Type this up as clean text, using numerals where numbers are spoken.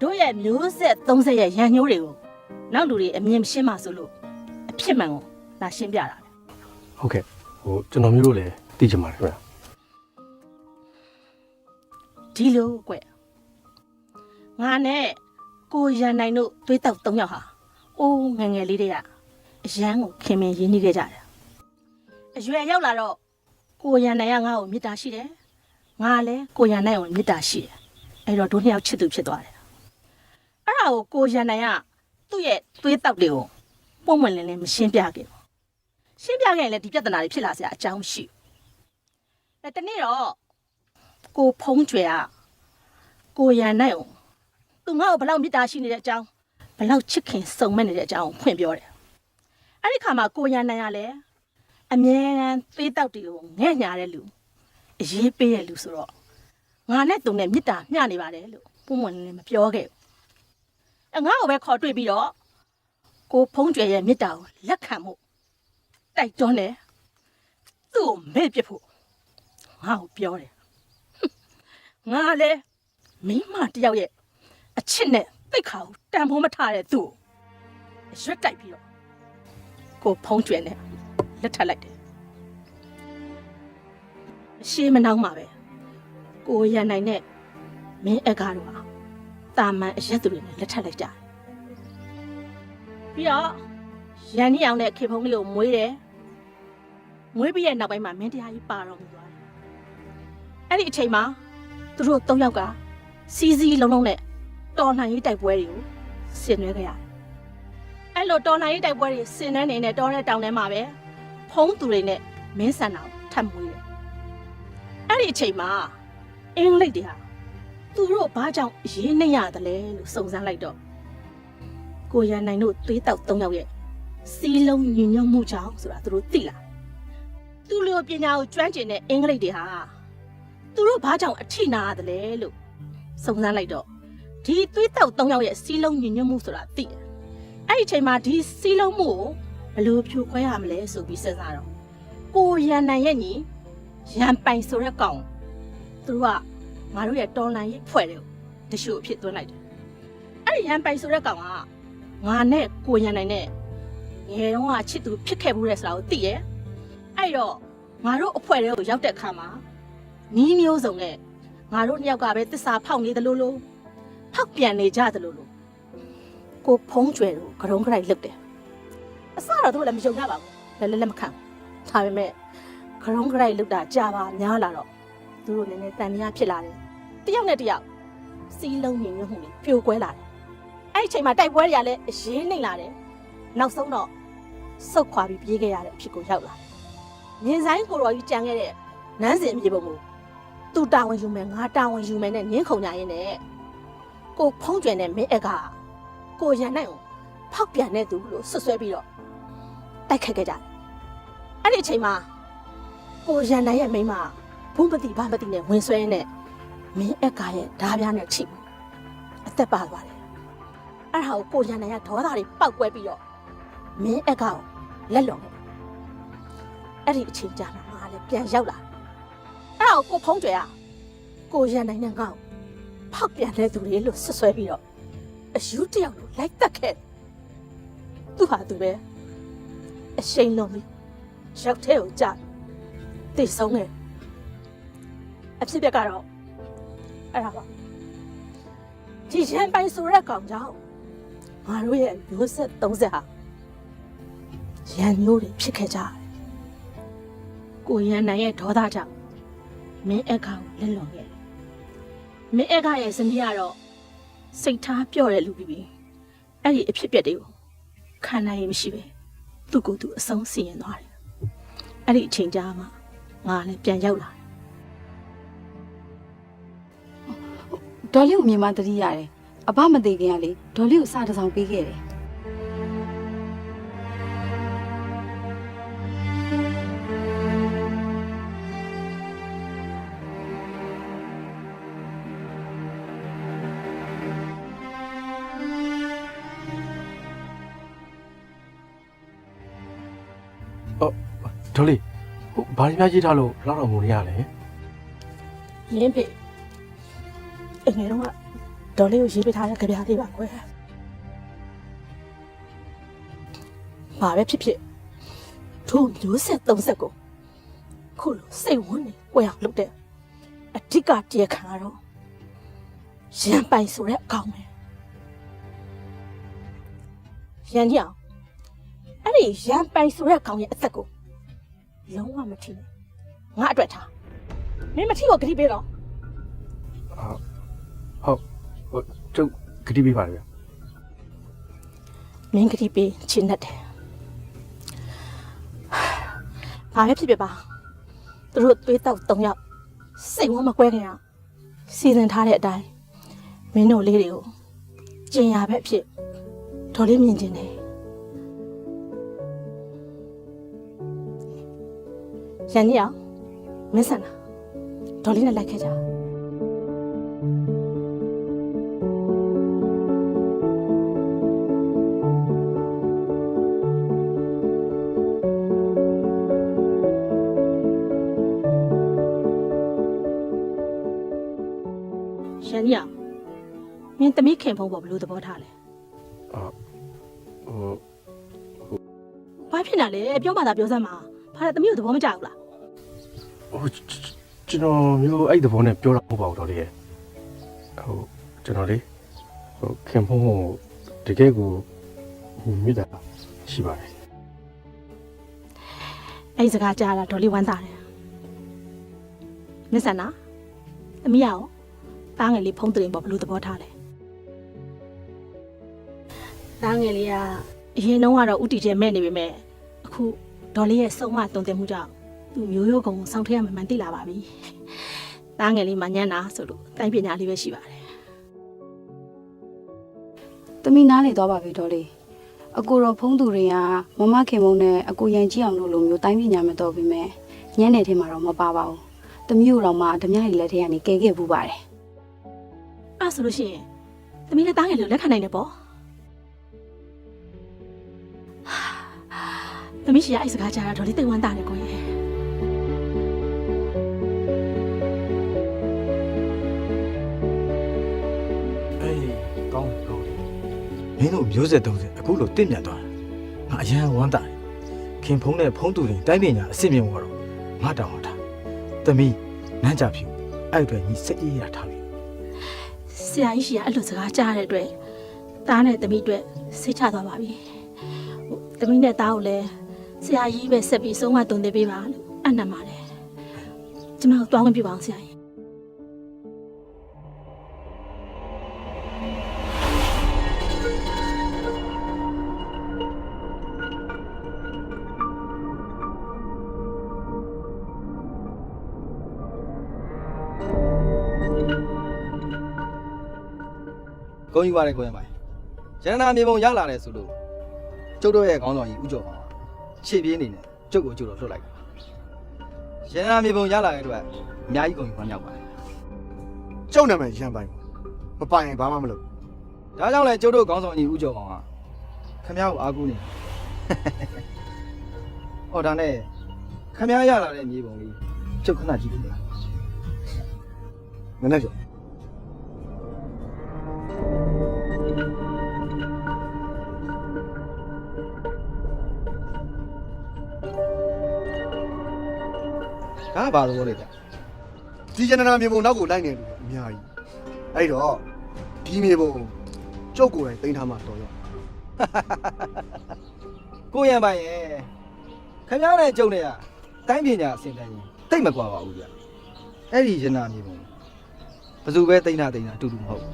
တို့ရဲ့မျိုးဆက်30ရဲ့ရန်ညိုးတွေကိုနောက်လူတွေအမြင်ရှင်းမှဆိုလို့အဖြစ်မှန်ကိုလာရှင်းပြတာလေ ဟုတ်ကဲ့ကျွန်တော်မျိုးတို့လည်းသိချင်ပါတယ်ခင်ဗျာ ဒီလိုကွငါနဲ့ကိုရန်နိုင်တို့သွေးတောက်3ယောက်ဟာအိုးငယ်ငယ်လေးတွေကအရန်ကိုခင်မင်ရင်းနှီးခဲ့ကြတယ်အရွယ်ရောက်လာတော့ကိုရန်နိုင်ကငါ့ကိုမေတ္တာရှိတယ်ငါလည်းကိုရန်နိုင်ကိုမေတ္တာရှိတယ်အဲ့တော့တို့နှစ်ယောက်ချစ်သူဖြစ်သွားတယ်အဲ့ဒါကိုကိုရန်နိုင်ကသူ့ရဲ့သွေးတောက်တွေကိုပုံမှန်လင်းလင်းမရှင်းပြခဲ့ဘူးရှင်းပြခဲ့ရင်လည်းဒီပြဿနာတွေဖြစ်လာစရာအကြောင်းရှိတယ်တနေ့တော့ကိုဖုံးကျွယ်ကကိုရန်နိုင်ကိုသူငါ့ကိုဘလောက်မေတ္တာရှိနေတဲ့အကြောင်းဘလောက်ချစ်ခင်စုံမဲ့နေတဲ့အကြောင်းဖွင့်ပြောတယ်အဲ့ဒီခါမှာကိုရန်နိုင်ကလည်းအမြဲတမ်းသေးတောက်တွေကိုငဲ့ညာတဲ့လူအရေးပေးတဲ့လူဆိုတော့ငါနဲ့သူနဲ့မေတ္တာမျှနေပါတယ်လို့ပုံမှန်လည်းမပြောခဲ့ဘူးငါ့ကိုပဲခေါ်တွေ့ပြီးတော့ကိုဖုံးကျွယ်ရဲ့မေတ္တာကိုလက်ခံမှုတိုက်တွန်းတယ်သူ့ကိုမဲ့ပြဖို့ငါ့ကိုပြောတယ်ငါလည်းမိမတယောက်ရဲ့အချစ်နဲ့သိခါကိုတန်ဖိုးမထားတဲ့သူ့ကိုရွတ်တိုက်ပြီးတော့ကိုဖုံးကျွယ်နဲ့လက်ထပ်လိုက်တယ်အရှိမနှောင်းပါပဲကိုရန်နိုင်နဲ့မင်းအကားတို့ဟာတာမန်အရက်သူတွေနဲ့လက်ထပ်လိုက်ကြတယ်ပြီးတော့ရန်နီအောင်နဲ့ခေဖုံးလေးကိုမွေးတယ်မွေးပြီးရဲ့နောက်ပိုင်းမှာမင်းတရားကြီးပါတော်မူသွားတယ်အဲ့ဒီအချိန်မှာသူတို့3ယောက်ကစီစီလုံးလုံးနဲ့တော်လှန်ရေးတိုက်ပွဲတွေကိုဆင်နွှဲခဲ့ရတယ်အဲ့လိုတော်လှန်ရေးတိုက်ပွဲတွေဆင်နွှဲနေတဲ့တော်တဲ့တောင်ထဲမှာပဲဖုံးသူတွေနဲ့မင်းဆန်တော်ထပ်မွေးတယ်အဲ့ဒီအချိန်မှာအင်္ဂလိပ်တွေဟာသူတို့ဘာကြောင့်ရေးနေရတယ်လဲလို့စုံစမ်းလိုက်တော့ကိုရန်နိုင်တို့သွေးတောက်3ယောက်ရဲ့စီးလုံးညဉ့်ညွတ်မှုကြောင့်ဆိုတာသူတို့သိလာသူလိုပညာကိုကျွမ်းကျင်တဲ့အင်္ဂလိပ်တွေဟာသူတို့ဘာကြောင့်အထိနာရတယ်လဲလို့စုံစမ်းလိုက်တော့ဒီသွေးတောက်3ယောက်ရဲ့စီးလုံးညဉ့်ညွတ်မှုဆိုတာသိတယ်အဲ့ဒီအချိန်မှာဒီစီးလုံးမှုကိုဘယ်လိုဖြိုခွဲရမလဲဆိုပြီးစဉ်းစားတော့ကိုရန်နိုင်ရဲ့ညီရန်ပိုင်ဆိုတဲ့ကောင်သူတို့ကငါတို့ရဲ့တော်လန်ရေးဖွဲ့တယ်တရှို့အဖြစ်သွင်းလိုက်တယ်အဲ့ဒီရန်ပိုင်ဆိုတဲ့ကောင်ကငါနဲ့ကိုရန်နိုင်နဲ့ငယ်တုန်းကချစ်သူဖြစ်ခဲ့ဘူးတဲ့ဆိုတာကိုသိရဲ့အဲ့တော့ငါတို့အဖွဲ့တွေကိုရောက်တဲ့အခါမှာနီးမျိုးစုံနဲ့ငါတို့နှစ်ယောက်ကပဲတစ္ဆာဖောက်နေတယ်လို့ဖောက်ပြန်နေကြတယ်လို့ကိုဖုံးကျွယ်တို့ကရုံးကြိုက်လှုပ်တယ်အစတော့သူလည်းမယုံကြပါဘူးလည်းမခံဒါပေမဲ့ကရုံးကြိုက်လှုပ်တာကြာပါများလာတော့သူတို့လည်းတန်မြားဖြစ်လာတယ်တယောက်နဲ့တယောက်စီးလုံးညင်ညွတ်မှုတွေပြိုကွဲလာတယ်အဲ့ဒီအချိန်မှာတိုက်ပွဲတွေကလည်းအရေးနှိမ့်လာတယ်နောက်ဆုံးတော့ဆုတ်ခွာပြီးပြေးခဲ့ရတဲ့အဖြစ်ကိုရောက်လာမြင်ဆိုင်ကိုတော်ကြီးကြံခဲ့တဲ့နန်းစင်မြေပုံကိုသူတာဝန်ယူမယ်ငါတာဝန်ယူမယ်နဲ့ညင်းခုန်ကြရင်းနဲ့ကိုဖုံးကျွယ်နဲ့မင်းအကကိုရန်နိုင်ကိုဖောက်ပြန်တဲ့သူလို့ဆွဆွဲပြီးတော့တိုက်ခတ်ခဲ့ကြတယ်အဲ့ဒီအချိန်မှာကိုရန်နိုင်ရဲ့မိန်းမဘုံပတိဘာပတိနဲ့ဝင်ဆွဲရင်းနဲ့မင်းအကရဲ့ဓာပြားနဲ့ချိအသက်ပါသွားတယ်အဲ့ဒါကိုရန်နိုင်ကဒေါသတွေပောက်ကွဲပြီးတော့မင်းအကကိုလက်လွန်ခဲ့အဲ့ဒီအချိန်ကြာမှာငါလည်းပြန်ရောက်လာအဲ့ဒါကိုဖုံးကျွယ်ကကိုရန်နိုင်နဲ့ငါ့ကိုဖောက်ပြန်တဲ့သူတွေလို့ဆွဆွဲပြီးတော့အယူတယောက်ကိုလိုက်တက်ခဲ့သူဟာသူပဲအရှိန်လုံးပြီးရောက်တဲ့ကိုကြာတိတ်ဆုံးခဲ့အဖြစ်ပြက်ကတော့အဲ့ဒါပါဒီရန်ပိုင်ဆိုတဲ့ကောင်ကြောင့်ငါတို့ရဲ့မျိုးဆက်30ဟာရန်မျိုးတွေဖြစ်ခဲ့ကြတယ်ကိုရန်နိုင်ရဲ့ဒေါသကြောင့်မင်းအခါကိုလက်လွန်ခဲ့တယ်မင်းအခါရဲ့ဇနီးကတော့စိတ်ထားပြော့တဲ့လူပြီးအဲ့ဒီအဖြစ်ပြက်တွေကိုခံနိုင်ရင်မရှိပဲသူ့ကိုယ်သူအဆုံးစီရင်သွားတယ်အဲ့ဒီအချိန်ကြာမှငါလည်းပြန်ရောက်လာတယ် ဒေါ်လေးကိုမြင်မှတတိရတယ်အဘမသိခင်ကလေဒေါ်လေးကိုစားတစ်ဆောင်ပေးခဲ့တယ်ဒေါ်လေးဘာတွေများရေးထားလို့လောက်တော့ငိုနေရလဲ ရင်းဖေအငယ်တော့ ဒေါ်လေးကိုရေးပေးထားတဲ့ကြပြားလေးပါကွယ်ဘာပဲဖြစ်ဖြစ်သူ့မျိုးဆက်30ကိုခုလိုစိတ်ဝင်နေကွယ်အောင်လုပ်တဲ့အဓိကတရားခံကတော့ရန်ပိုင်ဆိုတဲ့အကောင်ပဲရန်ကြီးအောင်အဲ့ဒီရန်ပိုင်ဆိုတဲ့အကောင်ရဲ့အသက်ကိုလုံးဝမထိနဲ့ငါအတွက်ထားမင်းမထိတော့ဂတိပေးတော့ ဟုတ်ကျုပ်ဂတိပေးပါလေဗျာ မင်းဂတိပေးချင်တတ်တယ်ဘာပဲဖြစ်ဖြစ်ပါသူတို့သွေးတောက်3ယောက်စိတ်ဝမ်းမကွဲခင်အောင်စီစဉ်ထားတဲ့အတိုင်းမင်းတို့လေးတွေကိုကျင်ရပဲအဖြစ်ဒေါ်လေးမြင်ကျင်တယ်ရန်ကြီးအောင်မင်းဆန္ဒဒေါ်လေးနဲ့လိုက်ခဲ့ကြရန်ကြီးအောင်မင်းသမီးခင်ဖုံးပေါ်ဘယ်လိုသဘောထားလဲ ဘာဖြစ်နေလဲပြောမှသာပြောစမ်းပါဘာလဲသမီးကိုသဘောမကျဘူးလား ကျွန်တော်မျိုးအဲ့ဒီသဘောနဲ့ပြောတာမဟုတ်ပါဘူးတော်လေးရဲ့ကျွန်တော်လေခင်ဖုံးကိုတကယ်ကိုမိတာရှိပါတယ် အဲ့ဒီစကားကြားလာဒေါ်လေးဝမ်းသာတယ်မစ္စနာသမီးရောတားငယ်လေးဖုံးတရင်ပေါ်ဘယ်လိုသဘောထားလဲတားငယ်လေးကအရင်တုန်းကတော့ဥတီကျဲမဲ့နေပေမဲ့အခုဒေါ်လေးရဲ့စုံမတုံတင်မှုကြောင့်သူမျိုးရိုးကုံကိုစောင့်ထည့်ရမှမှန်သိလာပါပြီတားငယ်လေးမှညံ့တာဆိုလို့တိုင်းပညာလေးပဲရှိပါတယ် သမီးနားလေသွားပါပြီဒေါ်လေးအကိုတော်ဖုံးသူတွေကမမခင်မုံနဲ့အကိုရန်ကြီးအောင်လို့လိုမျိုးတိုင်းပညာမတော်ပြီမဲ့ညနေထင်မှာတော့မပါပါဘူးသမီးတို့တော့မှဓမြရီလက်ထဲကနေကဲခဲ့ပူပါတယ် အဲ့ဆိုလို့ရှိရင်သမီးလည်းတားငယ်လေးလက်ခံနိုင်တယ်ပေါ့သမီးရှိရအဲ့စကားကြားတာဒေါ်လေးတိတ်ဝမ်းသာတယ်ကိုရဲ့ အေးကောင်းကောင်းမင်းတို့မျိုးဆက်30အခုလိုတင့်မြတ်သွားတာငါအရန်ဝမ်းသာတယ်ခင်ဖုံးနဲ့ဖုံးသူတွေတိုင်းပညာအစ်မြင့်ဘောတော့ငါတောင်းတာသမီးနန်းကြဖြူအဲ့အတွက်ညီစိတ်အေးရထားပြီ ဆရာကြီးရှိရအဲ့လိုစကားကြားတဲ့အတွက်တားနဲ့သမီးအတွက်စိတ်ချသွားပါပြီသမီးနဲ့တားကိုလည်းဆရာကြီးပဲဆက်ပြီးဆုံးမတုံသေးပေးပါလို့အနံ့ပါတယ်ကျမတို့တွားဝင်ပြပါအောင်ဆရာကြီး ကုန်းယူပါတယ်ကိုရင်ပိုင်ရတနာမြေပုံရလာတယ်ဆိုလို့ကျုပ်တို့ရဲ့ခေါင်းဆောင်ကြီးဦးကျော်ပါခြေပြေးနေနဲ့ကျုပ်ကိုကျုပ်တို့လွတ်လိုက်ပါရတနာမြေပုံရလာတဲ့အတွက်အများကြီးကုန်းယူခွင့်ရောက်ပါတယ် ကျုပ်နာမည်ရန်ပိုင်မပိုင်ရင်ဘာမှမလုပ် ဒါကြောင့်လဲကျုပ်တို့ခေါင်းဆောင်ကြီးဦးကျော်ပါခင်ဗျားကိုအားကိုးနေဟောဒါနဲ့ခင်ဗျားရလာတဲ့မြေပုံလေးကျုပ်ခဏကြည့်လို့ နည်းနည်းကြော ဒါကဘာလို့လဲဗျ ဒီဂျန်နရာမြေပုံနောက်ကိုလိုက်နေလို့အများကြီးအဲ့တော့ဒီမြေပုံကျုပ်ကိုယ်တိုင်တင်ထားမှတော်ရော ကိုရန်ပိုင်ရဲ့ခင်ဗျားနဲ့ကျုပ်နဲ့ကတိုင်းပညာအဆင့်တန်းကြီးတိတ်မကွာပါဘူးဗျအဲ့ဒီရတနာမြေပုံဘယ်သူပဲတိတ်နာအတူတူမဟုတ်